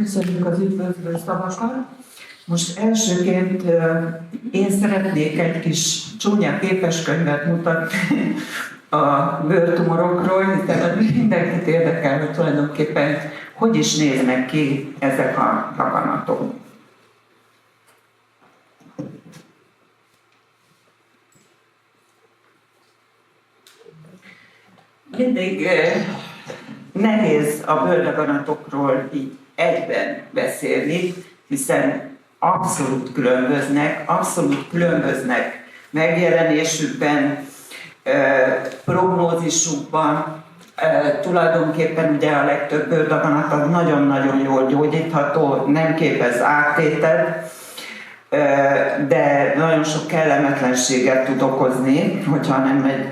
Köszönjük az üdvözlő szavakat. Most elsőként én szeretnék egy kis csúnya képeskönyvet mutatni a bőrtumorokról, hiszen mindenkit érdekel, hogy tulajdonképpen hogy is néznek ki ezek a daganatok. Mindig nehéz a bőrdaganatokról így egyben beszélni, hiszen abszolút különböznek megjelenésükben, prognózisukban. Tulajdonképpen ugye a legtöbb bőrdaganat az nagyon-nagyon jól gyógyítható, nem képez áttétet, de nagyon sok kellemetlenséget tud okozni, hogyha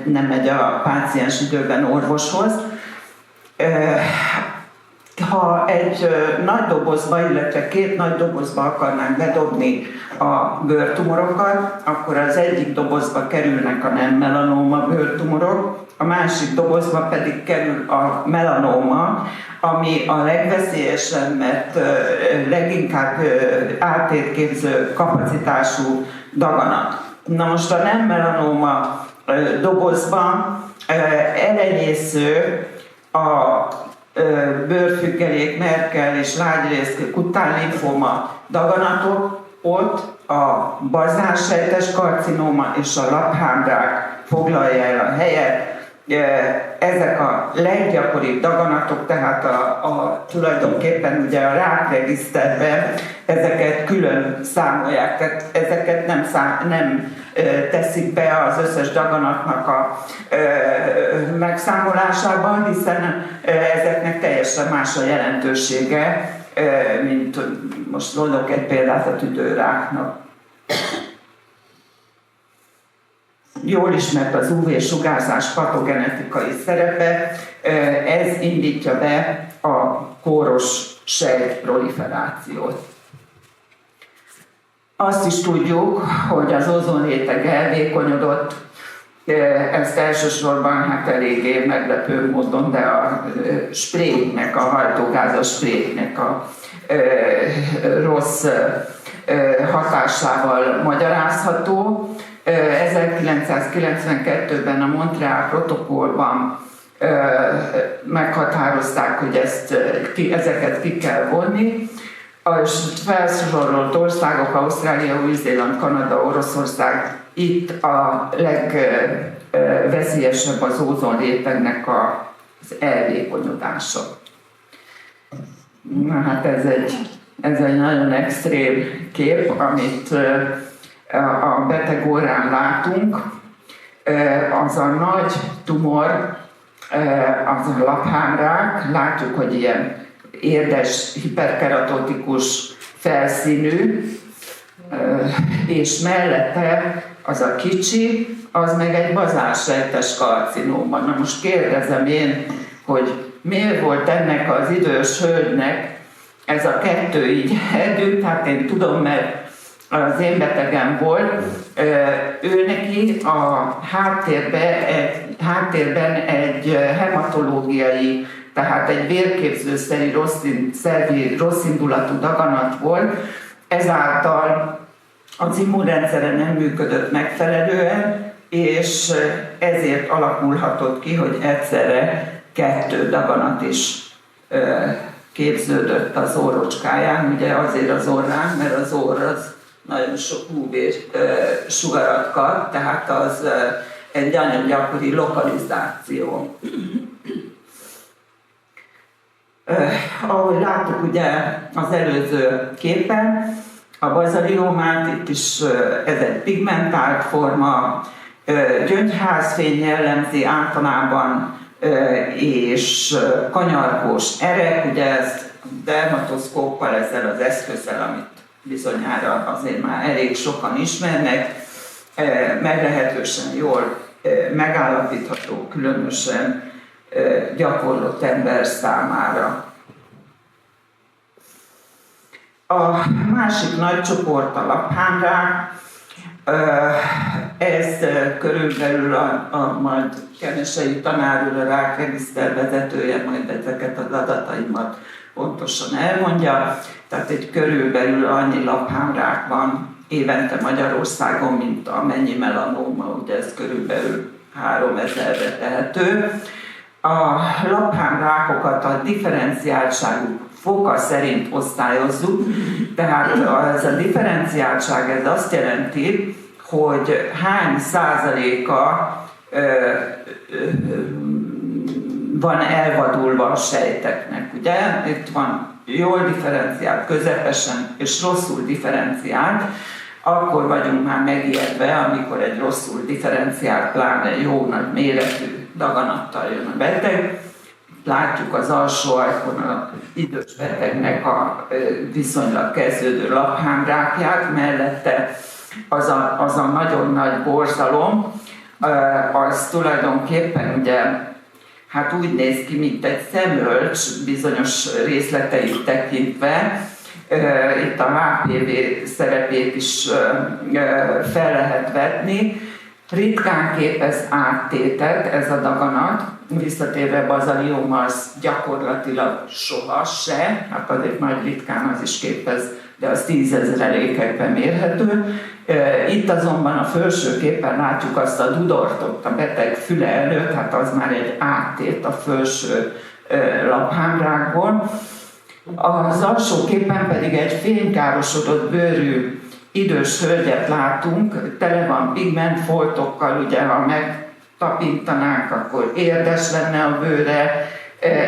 nem megy a páciens időben orvoshoz. Ha egy nagy dobozba, illetve két nagy dobozba akarnánk bedobni a bőrtumorokat, akkor az egyik dobozba kerülnek a nem melanóma bőrtumorok, a másik dobozba pedig kerül a melanóma, ami a legveszélyesebb, mert leginkább áttétképző kapacitású daganat. Na most a nem melanóma dobozban elenyésző a bőrfüggelék, Merkel és lágyrész kutánlimfóma daganatok, ott a bazánsejtes karcinóma és a laphámrák foglalja el a helyet. Ezek a leggyakoribb daganatok, tehát tulajdonképpen ugye a rákregiszterben ezeket külön számolják, tehát ezeket nem teszik be az összes daganatnak a megszámolásában, hiszen ezeknek teljesen más a jelentősége, mint most mondok egy példát a tüdőráknak. Jól ismert az UV-sugárzás patogenetikai szerepe, ez indítja be a kóros sejt proliferációt. Azt is tudjuk, hogy az ozonréteg elvékonyodott, ezt elsősorban hát eléggé meglepő módon, de a spréknek, a hajtógázas spréknek a rossz hatásával magyarázható. 1992-ben a Montreal protokollban meghatározták, hogy ezeket ki kell vonni, és felsorolt országok, Ausztrália, Új-Zéland, Kanada, Oroszország, itt a legveszélyesebb az ózonrétegnek az elvékonyodása. Na hát ez egy nagyon extrém kép, amit a beteg órán látunk. Az a nagy tumor, az a laphámrák, látjuk, hogy ilyen érdes, hiperkeratotikus felszínű, és mellette az a kicsi, az meg egy bazánsejtes karcinóma. Na most kérdezem én, hogy miért volt ennek az idős hölgynek ez a kettő így együtt, hát én tudom, mert az én betegem volt, ő neki a háttérben egy hematológiai, tehát egy vérképzőszerű rosszindulatú daganat volt, ezáltal az immunrendszere nem működött megfelelően, és ezért alakulhatott ki, hogy egyszerre kettő daganat is képződött az orrocskáján, ugye azért az orrán, mert az orr az nagyon sok UV-sugarat kap, tehát az egy nagyon gyakori lokalizáció. Ahogy láttuk ugye az előző képen, a bazaliomát, itt is ez egy pigmentált forma, gyöngyházfény jellemzi általában, és kanyargós erek, ugye ezt dermatoszkóppal, ezzel az eszközzel, amit bizonyára azért már elég sokan ismernek, meglehetősen jól megállapítható, különösen gyakorlott ember számára. A másik nagy csoport a laphámrák, ez körülbelül majd Kenesei tanár úr, a rákregiszter vezetője, majd ezeket az adataimat pontosan elmondja. Tehát egy körülbelül annyi laphámrák van évente Magyarországon, mint amennyi melanóma, ugye ez körülbelül 3000-re tehető. A laphámrákokat a differenciáltságuk foka szerint osztályozzuk, tehát ez a differenciáltság ez azt jelenti, hogy hány százaléka van elvadulva a sejteknek, ugye? Itt van jól differenciált, közepesen és rosszul differenciált, akkor vagyunk már megijedve, amikor egy rosszul differenciált, pláne jó nagy méretű daganattal jön a beteg. Látjuk az alsó ajkon az idős betegnek a viszonylag kezdődő laphámrákját, mellette az a nagyon nagy borzalom, az tulajdonképpen ugye hát úgy néz ki, mint egy szemölcs bizonyos részleteit tekintve. Itt a HPV szerepét is fel lehet vetni. Ritkán képez áttétet ez a daganat, visszatérve bazalioma az gyakorlatilag soha se, hát azért nagy ritkán az is képez, de az 10 000-ekben mérhető. Itt azonban a felső képen látjuk azt a dudort ott a beteg füle előtt, hát az már egy áttét a felső laphámrákból. Az alsó képen pedig egy fénykárosodott bőrű idős hölgyet látunk, tele van pigmentfoltokkal, ugye ha megtapintanánk, akkor érdes lenne a bőre.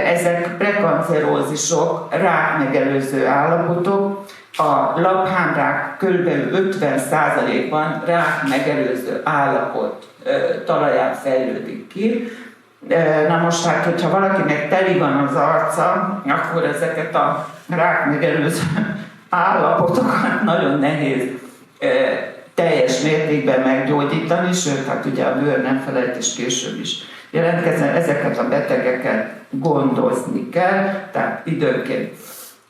Ezek prekancerózisok, rákmegelőző állapotok. A laphámrák kb. 50%-ban rákmegelőző állapot talaján fejlődik ki. Na most hát, hogyha valakinek teli van az arca, akkor ezeket a rákmegelőző állapotokat nagyon nehéz teljes mértékben meggyógyítani, sőt, hát ugye a bőr nem felett és később is jelentkezzen, ezeket a betegeket gondozni kell, tehát időnként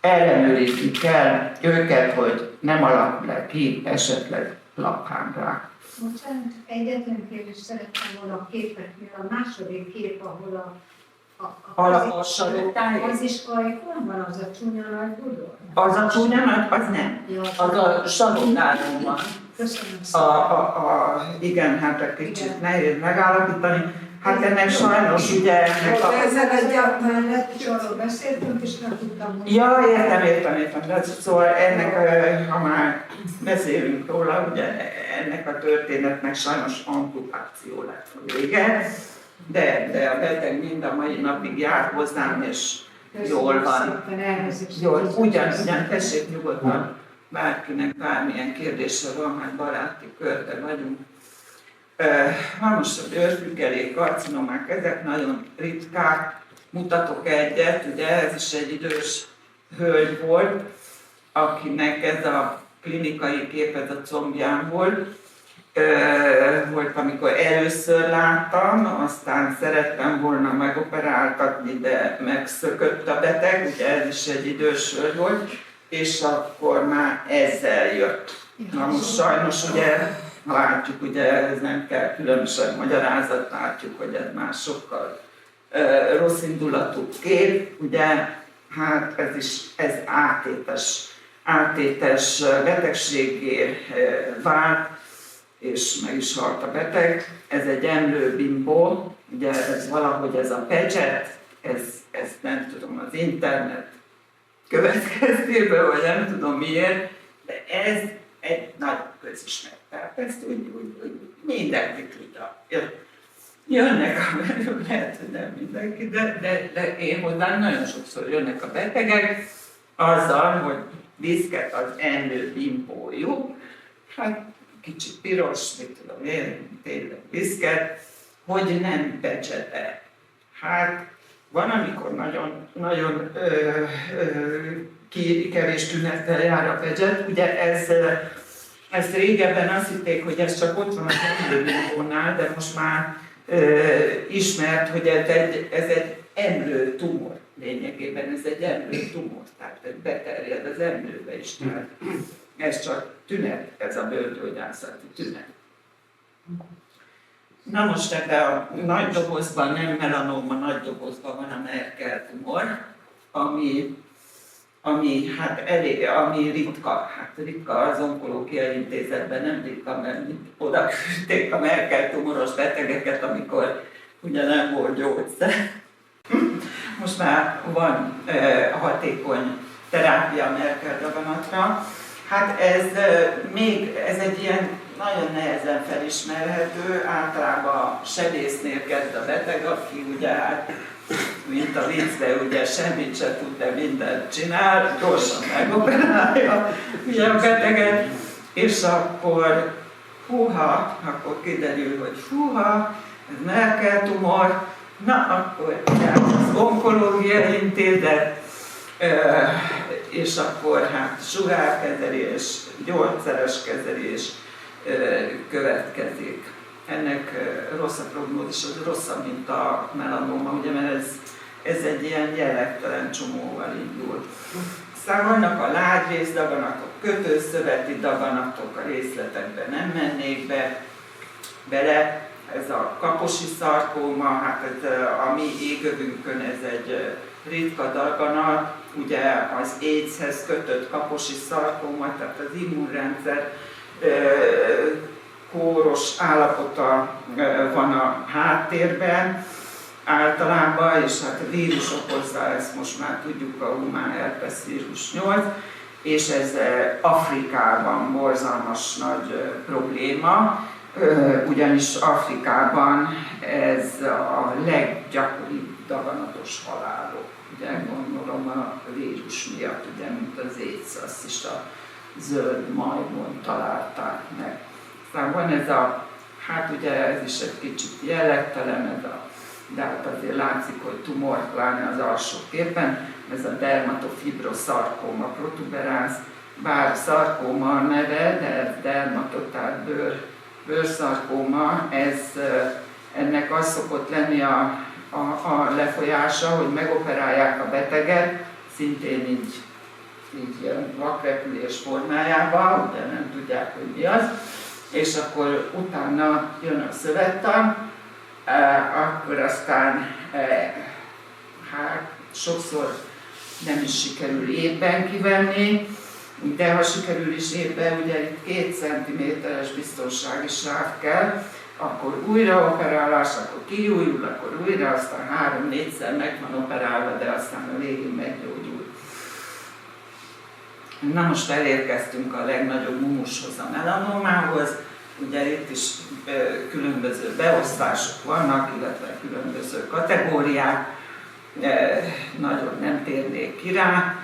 ellenőrizni kell őket, hogy nem alakul ki esetleg laphámrák. Bocsánat, egyetlen kérdést szerettem volna a képeknél, a második kép, ahol az is ajkon van, az a csúnya nagy budor? Az a csúnya nagy, az nem. Ja, az a salondáron van. Köszönöm. Igen, hát egy kicsit nehéz megállapítani. Hát ennek sajnos ugye... Ezzel egy mellett is arról beszéltünk, és nem tudtam mondani. Ja, értem. De szóval ennek, ha már beszélünk róla, ugye ennek a történetnek sajnos amputáció lett a vége, de a beteg mind a mai napig jár hozzám, és jól van. Jól, ugyan, tessék nyugodtan, bárkinek bármilyen kérdése van, hát baráti körbe vagyunk. Most a bőrfüggelék, karcinomák, ezek nagyon ritkák. Mutatok egyet, ugye ez is egy idős hölgy volt, akinek ez a klinikai kép, ez a combján volt, amikor először láttam, aztán szerettem volna megoperáltatni, de megszökött a beteg, ugye ez is egy idős hölgy volt, és akkor már ezzel jött. Na most sajnos ugye látjuk, ugye ez nem kell különösebb magyarázat, látjuk, hogy ez már sokkal rossz indulatú kép, ugye, hát ez átétes betegségé vált, és meg is halt a beteg. Ez egy emlőbimbó, ugye ez valahogy ez a pecset, ez nem tudom, az internet következtében, vagy nem tudom miért, de ez egy nagy közismert. Tehát ezt úgy mindenki tudja. Jönnek, lehet, hogy nem mindenki, de én hozzám nagyon sokszor jönnek a betegek azzal, hogy viszket az emlőbimbójuk, hát kicsit piros, mit tudom én, tényleg viszket, hogy nem pecsete. Hát van, amikor nagyon kevés tünettel jár a pecset, ugye ezt régebben azt hitték, hogy ez csak ott van az emlőbimbónál, de most már ismert, hogy ez egy emlőtumor. Lényegében ez egy emlőtumor, tehát beterjed az emlőbe is. Tehát ez csak tünet, ez a bőrgyógyászati tünet. Na most ebben a nagy dobozban, nem melanóma, nagy dobozban van a Merkel tumor, ami ami ritka. Hát ritka az onkológiai intézetben, nem ritka, mert oda küldték a Merkel tumoros betegeket, amikor ugye nem volt gyógyszer. Most már van hatékony terápia a Merkel daganatra. Hát ez egy ilyen nagyon nehezen felismerhető, általában sebésznél kezd a beteg, aki ugye hát, mint a viccbe, ugye semmit se tud, de mindent csinál, gyorsan megoperálja ugye a beteget, és akkor akkor kiderül, hogy ez Merkel tumor, na akkor az onkológiai intézet, és akkor hát sugárkezelés, gyógyszeres kezelés következik. Ennek rossz a prognózis, az rosszabb, mint a melanóma, ugye, mert ez egy ilyen jellegtelen csomóval indul. Aztán vannak a lágyrész-daganatok, kötőszöveti daganatok, a részletekben nem mennék bele. Ez a kaposi szarkóma, hát a mi égövünkön ez egy ritka daganat, ugye az AIDS-hez kötött kaposi szarkóma, tehát az immunrendszer kóros állapota van a háttérben általában, és hát a vírus okozza, ezt most már tudjuk, a humán herpes vírus 8, és ez Afrikában borzalmas nagy probléma, ugyanis Afrikában ez a leggyakoribb daganatos halálok, ugye gondolom a vírus miatt, ugye, mint az AIDS, azt is a zöld majmon találták meg. Aztán van ez hát ugye ez is egy kicsit jellegtelen, de hát azért látszik, hogy tumor, pláne az alsó képen, ez a dermatofibrosarkóma protuberáns, bár szarkóma a neve, de ez dermatot, tehát bőrszarkóma, ennek az szokott lenni a lefolyása, hogy megoperálják a beteget, szintén így ilyen vakrepülés formájában, ugye nem tudják, hogy mi az, és akkor utána jön a szövettan, akkor aztán hát sokszor nem is sikerül évben kivenni, de ha sikerül is évben, ugye itt 2 cm-es biztonsági sáv kell, akkor újra operálás, akkor kiújul, akkor újra, aztán 3-4-szer meg van operálva, de aztán a végén meggyógyul. Na most elérkeztünk a legnagyobb mumushoz, a melanomához. Ugye itt is különböző beosztások vannak, illetve különböző kategóriák. Nagyon nem térnék ki rá,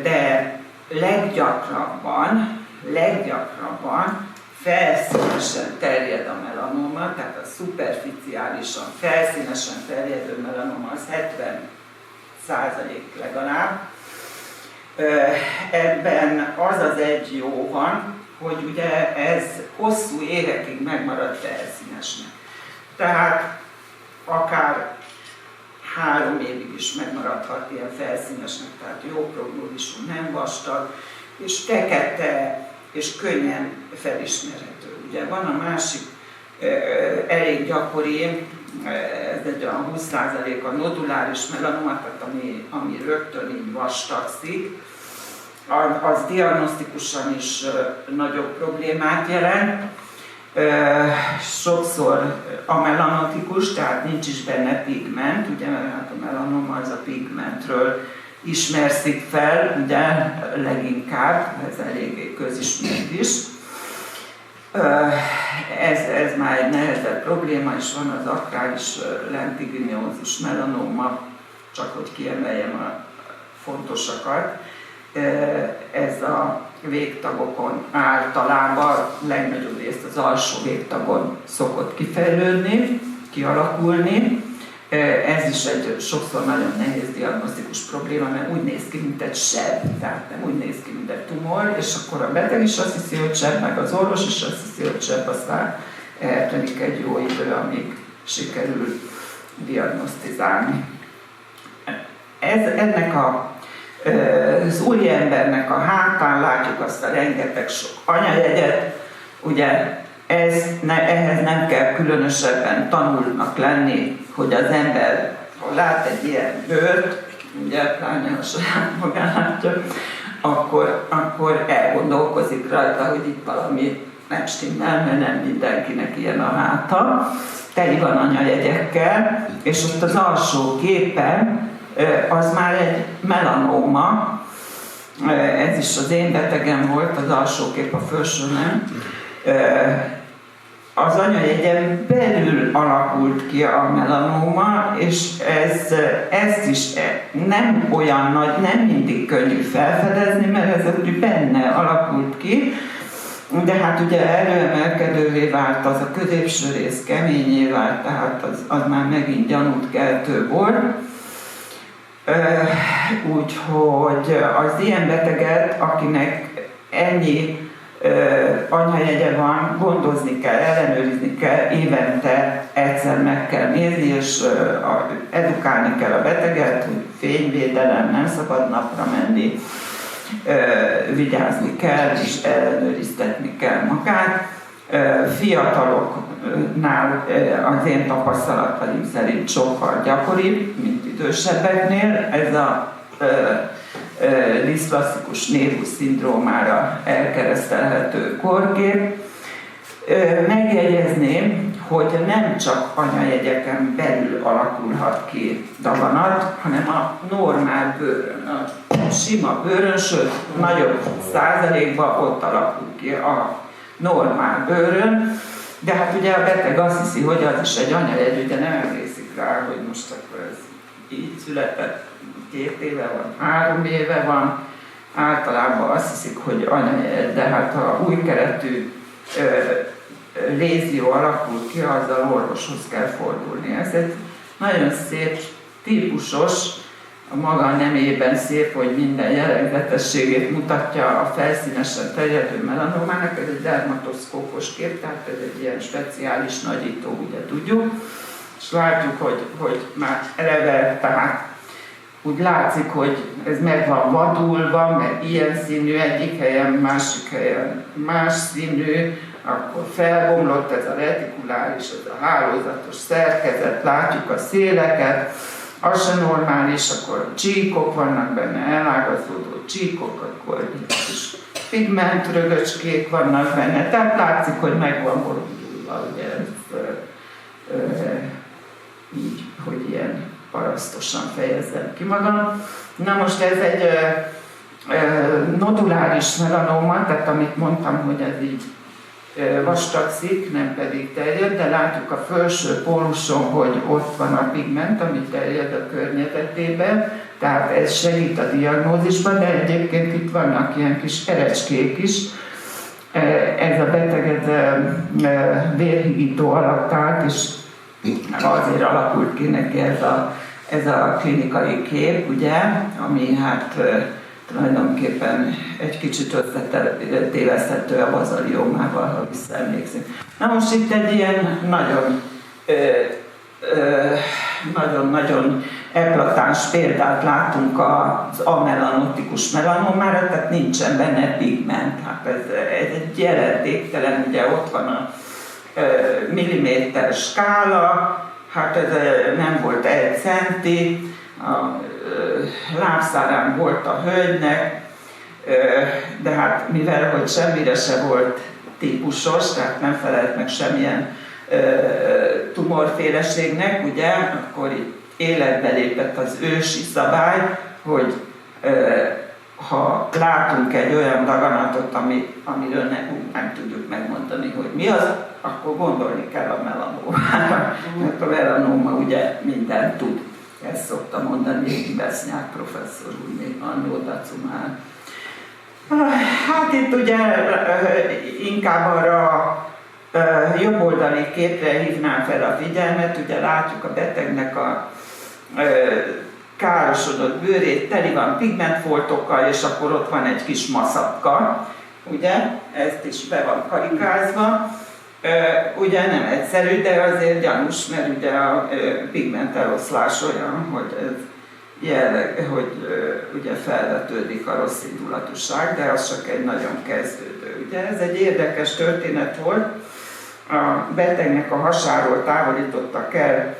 de leggyakrabban felszínesen terjed a melanoma, tehát a szuperficiálisan, felszínesen terjedő melanoma az 70% legalább. Ebben az egy jó van, hogy ugye ez hosszú évekig megmarad felszínesnek. Tehát akár 3 évig is megmaradhat ilyen felszínesnek, tehát jó prognózisú, nem vastag, és fekete, és könnyen felismerhető. Ugye van a másik elég gyakori, ez egy olyan 20% a noduláris melanoma, tehát ami rögtön így vastagszik, az diagnosztikusan is nagyobb problémát jelent. Sokszor a melanotikus, tehát nincs is benne pigment, ugye, mert a melanoma az a pigmentről ismerszik fel, ugye, leginkább, ez eléggé közismert is. Ez már egy nehezebb probléma, és van az akrális lentiginózus melanoma, csak hogy kiemeljem a fontosakat. Ez a végtagokon általában legnagyobb részt az alsó végtagon szokott kifejlődni, kialakulni. Ez is egy sokszor nagyon nehéz diagnosztikus probléma, mert úgy néz ki, mint egy seb, tehát nem úgy néz ki, mint egy tumor, és akkor a beteg is azt hiszi, hogy seb, meg az orvos is azt hiszi, hogy seb, aztán eltelik egy jó idő, amíg sikerül diagnosztizálni. Ennek az új embernek a hátán látjuk azt a rengeteg sok anyajegyet, ugye ehhez nem kell különösebben tanulnak lenni, hogy az ember, ha lát egy ilyen bőrt, ugye pláne a saját magán látja, akkor elgondolkozik rajta, hogy itt valami nem stimmel, mert nem mindenkinek ilyen a háta. Teli van anyajegyekkel, és ott az alsó képen az már egy melanóma, ez is az én betegem volt, az alsó kép, a felső nem. Az anyajegyen belül alakult ki a melanóma, és ezt is nem olyan nagy, nem mindig könnyű felfedezni, mert ez úgy benne alakult ki, de hát ugye erőemelkedővé vált, az a középső rész keményé vált, tehát az már megint gyanút keltő volt. Úgyhogy az ilyen beteget, akinek ennyi anyajegye van, gondozni kell, ellenőrizni kell, évente egyszer meg kell nézni, és edukálni kell a beteget, hogy fényvédelem, nem szabad napra menni, vigyázni kell, és ellenőriztetni kell magát. Fiataloknál az én tapasztalataim szerint sokkal gyakoribb, mint idősebbeknél. Ez a diszklasszikus névus szindrómára elkeresztelhető korkép. Megjegyezném, hogy nem csak anyajegyeken belül alakulhat ki daganat, hanem a normál bőrön, a sima bőrön, sőt nagyobb százalékban ott alakul ki a normál bőrön, de hát ugye a beteg azt hiszi, hogy az is egy anyajegy, ugye nem emlékszik rá, hogy most akkor ez így született, 2 éve van, 3 éve van, általában azt hiszik, hogy anyajegy, de hát ha új keretű lézió alakul ki, azzal orvoshoz kell fordulni. Ez egy nagyon szép, típusos, a maga nemében szép, hogy minden jellegzetességét mutatja a felszínesen terjedő melanomának. Ez egy dermatoszkópos kép, tehát ez egy ilyen speciális nagyító, ugye tudjuk. És látjuk, hogy már eleve, tehát úgy látszik, hogy ez meg van vadulva, mert ilyen színű, egyik helyen, másik helyen más színű, akkor felbomlott ez a retikuláris, ez a hálózatos szerkezet, látjuk a széleket, az sem normális, akkor csíkok vannak benne, elágazódó csíkok, akkor is pigment rögöcskék vannak benne, tehát látszik, hogy meg van borulva, ugye ez így, hogy ilyen parasztosan fejezzem ki magam. Na most ez egy noduláris melanóma, tehát amit mondtam, hogy ez így vastagszik, nem pedig terjed, de látjuk a felső póluson, hogy ott van a pigment, ami terjed a környezetében, tehát ez segít a diagnózisban, de egyébként itt vannak ilyen kis erecskék is. Ez a beteg vérhigító alatt állt, és azért alakult ki neki ez a klinikai kép, ugye, ami hát tulajdonképpen egy kicsit összetéveszthető a bazaliomával, ha visszaemlékszünk. Na most itt egy ilyen nagyon eklatáns példát látunk az amelanotikus melanomára, tehát nincsen benne pigment. Hát ez egy jelentéktelen, ugye ott van a milliméter skála, hát ez nem volt 1 centi, a lábszárán volt a hölgynek, de hát mivel hogy semmire se volt típusos, tehát nem felelt meg semmilyen tumorféleségnek, ugye, akkor itt életbe lépett az ősi szabály, hogy ha látunk egy olyan daganatot, amiről nem tudjuk megmondani, hogy mi az, akkor gondolni kell a melanómára, mert a melanóma ugye mindent tud. Ezt szokta mondani Besznyák professzor úr még annó dacumán. Hát itt ugye inkább arra a jobboldali képre hívnám fel a figyelmet, ugye látjuk a betegnek a károsodott bőrét, teli van pigmentfoltokkal, és akkor ott van egy kis maszapka, ugye, ezt is be van karikázva. Ugye nem egyszerű, de azért gyanús, mert ugye a pigment eloszlás olyan, hogy ez hogy ugye felvetődik a rossz indulatúság, de az csak egy nagyon kezdődő. Ugye ez egy érdekes történet volt. A betegnek a hasáról távolítottak el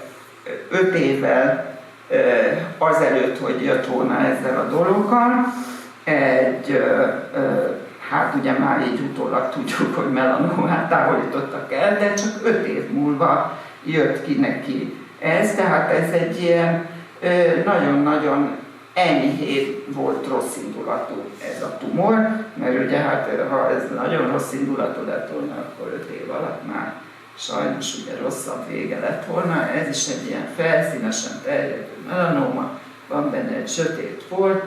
5 évvel azelőtt, hogy jött volna ezzel a dologgal, hát ugye már így utólag tudjuk, hogy melanomát távolítottak el, de csak 5 év múlva jött ki neki ez, tehát ez egy ilyen nagyon-nagyon enyhén volt rossz indulatú ez a tumor, mert ugye hát ha ez nagyon rossz indulatú lett volna, akkor 5 év alatt már sajnos ugye rosszabb vége lett volna. Ez is egy ilyen felszínesen terjedő melanóma, van benne egy sötét folt,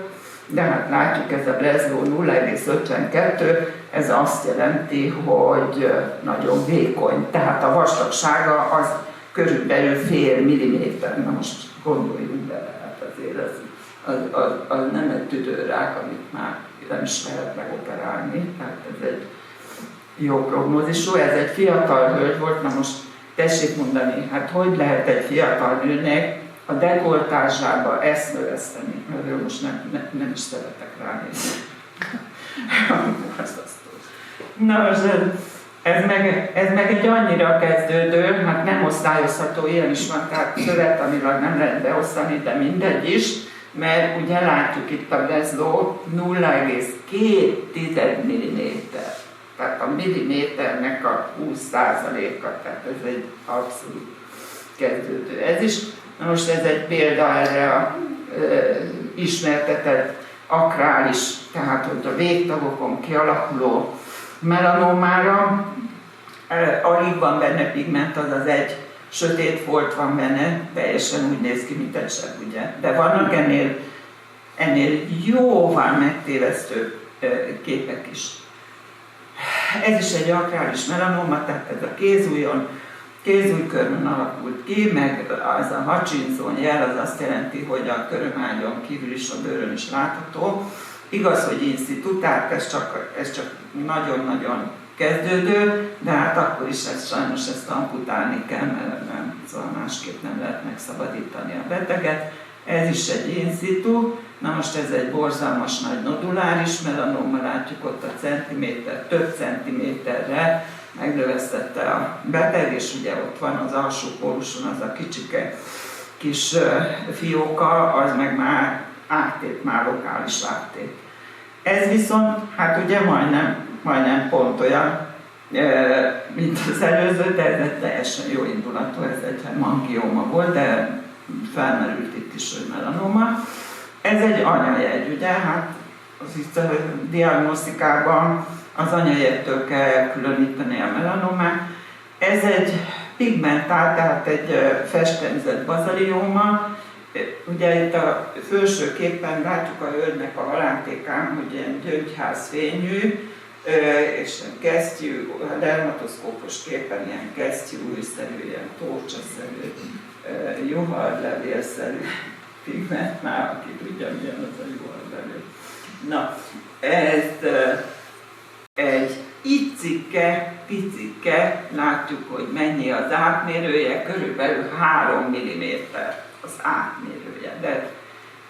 de hát látjuk, ez a Breslow 0,52, ez azt jelenti, hogy nagyon vékony, tehát a vastagsága az körülbelül fél milliméter. Na most gondoljunk bele, hát azért az nem egy tüdőrák, amit már nem is lehet megoperálni, tehát ez egy jó prognózisú. Ez egy fiatal hölgy volt, na most tessék mondani, hát hogy lehet egy fiatal nőnek a dekoltázsába ezt növeszteni, mert most nem is szeretek ránézni. Na most ez meg egy annyira kezdődő, hát nem osztályozható, ilyen is van, tehát szövetanilag nem lehet beosztani, de mindegy is, mert ugye látjuk itt a Breslow 0,2 mm. Tehát a milliméternek a 20%-a, tehát ez egy abszolút kezdődő. Ez is, na most ez egy példa erre a ismertetett akrális, tehát hogy a végtagokon kialakuló melanómára, alig van benne pigment, azaz egy sötét folt van benne, teljesen úgy néz ki, mint egy seb, ugye. De vannak ennél jóval megtévesztő képek is. Ez is egy akrális melanóma, tehát ez a kézújkörmön alakult ki, meg az a Hutchinson jel, az azt jelenti, hogy a körömágyon kívül is, a bőrön is látható. Igaz, hogy in situ, tehát ez csak nagyon-nagyon kezdődő, de hát akkor is sajnos ezt amputálni kell, mert nem, szóval másképp nem lehet megszabadítani a beteget. Ez is egy in situ, na most ez egy borzalmas nagy noduláris melanóma, látjuk ott a centiméter, több centiméterre megnövesztette a beteg, és ugye ott van az alsó póluson az a kicsike kis fióka, az meg már áttét, már lokális áttét. Ez viszont, hát ugye majdnem pont olyan, mint az előző, de ez egy teljesen jó indulatú, ez egy hemangioma volt, de felmerült itt is, hogy melanoma. Ez egy anyajegy, ugye, hát az itt a diagnosztikában az anyajegytől kell különíteni a melanomát. Ez egy pigmentált, tehát egy festemzett bazalioma. Ugye itt a felső képen látjuk a hölgynek a halántékán, hogy ilyen gyöngyházfényű, és kesztyű, a dermatoszkópos képen ilyen kesztyűújszerű, ilyen tócsaszerű, juharlevélszerű pigment, már aki tudja, milyen az a juharlevél. Na, ez egy picike, látjuk, hogy mennyi az átmérője, körülbelül 3 mm az átmérője. De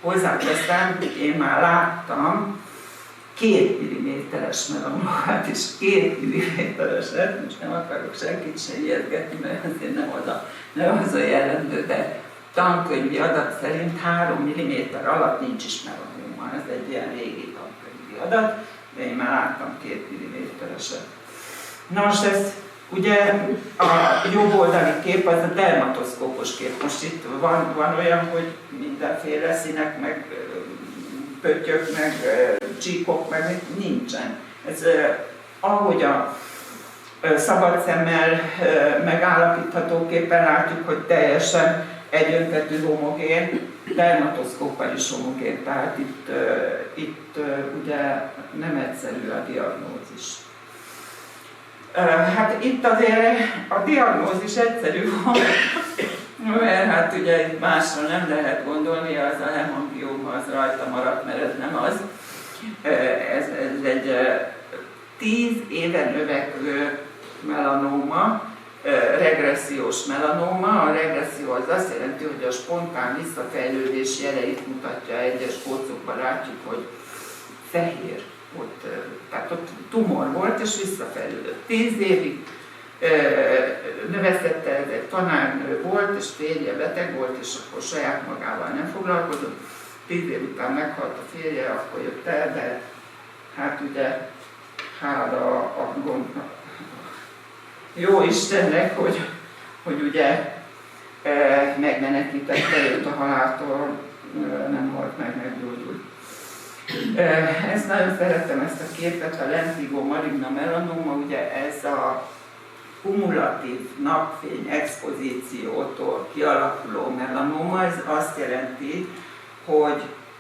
hozzáteszem, én már láttam 2 mm-es melanomát és 2 mm-eset, most nem akarok senkit se ijesztgetni, mert azért nem az a jellemző, de tankönyvi adat szerint 3 mm alatt nincs is melanoma. Ez egy ilyen régi tankönyvi adat, de én már láttam 2 mm-eset. Na most ez ugye a jobb oldali kép az a dermatoszkópos kép. Most itt van olyan, hogy mindenféle színek, meg pöttyök, meg csíkok, meg nincsen. Ez ahogy a szabad szemmel megállapíthatóképpen látjuk, hogy teljesen egyöntetű homogén, dermatoszkóppal is homogén, tehát itt ugye nem egyszerű a diagnózis. Hát itt azért a diagnózis egyszerű volt, mert hát ugye itt másra nem lehet gondolni, az a hemangioma az rajta maradt, mert ez nem az. Ez egy 10 éve növekvő melanóma, regressziós melanóma. A regresszió az azt jelenti, hogy a spontán visszafejlődés jeleit mutatja, egyes kócokban látjuk, hogy fehér. Tehát ott tumor volt és visszafejlődött. 10 évig növesztette, ez egy tanárnő volt, volt, és férje beteg volt, és akkor saját magával nem foglalkozott. 10 év után meghalt a férje, akkor jött el, de hát ugye hála a jó Istennek, hogy ugye megmenekítette őt a haláltól, nem halt meg, meggyógyult. Ezt nagyon szerettem, ezt a képet, a lentigo maligna melanoma, ugye ez a kumulatív napfény expozíciótól kialakuló melanoma, ez azt jelenti,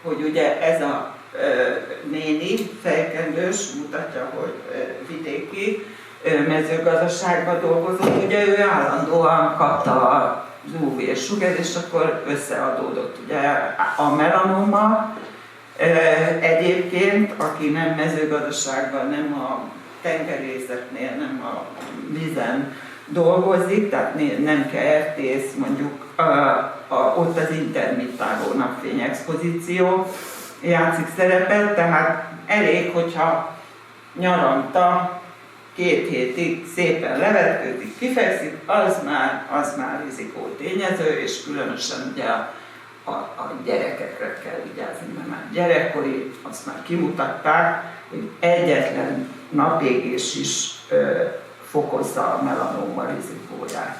hogy ugye ez a néni, fejkendős, mutatja, hogy vidéki mezőgazdaságban dolgozott, ugye ő állandóan kapta az UV-sugárt, és akkor összeadódott ugye a melanoma. Egyébként, aki nem mezőgazdaságban, nem a tengerészetnél, nem a vízen dolgozik, tehát nem kertész, mondjuk ott az intermittáló napfény expozíció játszik szerepet, tehát elég, hogyha nyaranta 2 hétig szépen levetkőzik, kifekszik, az már rizikótényező, és különösen ugye a gyerekekre kell vigyázni, mert már gyerekkori, azt már kimutatták, hogy egyetlen napégés is fokozza a melanoma rizikóját.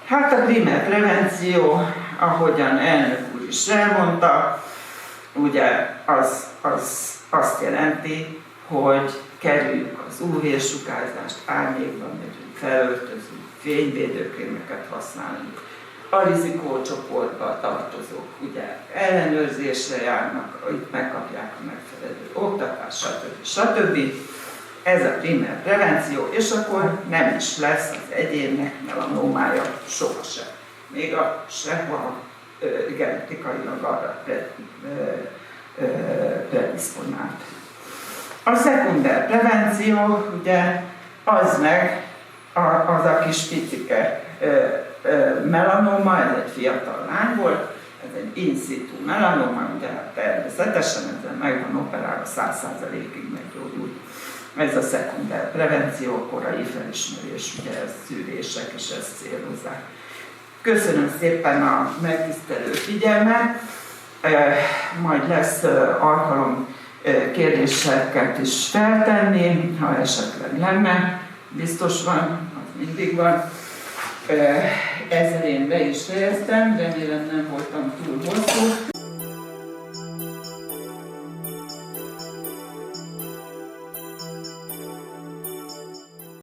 Hát a primer prevenció, ahogyan elnök úr is elmondta, ugye az azt jelenti, hogy kerüljük az UV-sugárzást, árnyékban megyünk, felöltözünk, fényvédőkrémeket használunk. A rizikócsoportba tartozók ugye ellenőrzésre járnak, itt megkapják a megfelelő oktatást, stb. Ez a primer prevenció, és akkor nem is lesz az egyénnek melanómája sohasem. Még sehol genetikailag arra predisponált. A szekunder prevenció, ugye az meg az a kis picike melanoma, ez egy fiatal lány volt, ez egy in situ melanoma, ugye természetesen ezzel meg van operálva, 100%-ig meggyógyult. Ez a szekunder prevenció, korai felismerés, ugye ez szűrések, és ezt célozzák. Köszönöm szépen a megtisztelő figyelmet, majd lesz alkalom kérdéseket is feltenni, ha esetleg lenne, biztos van, az mindig van. Ezzel én be is fejeztem, remélem nem voltam túl hosszú.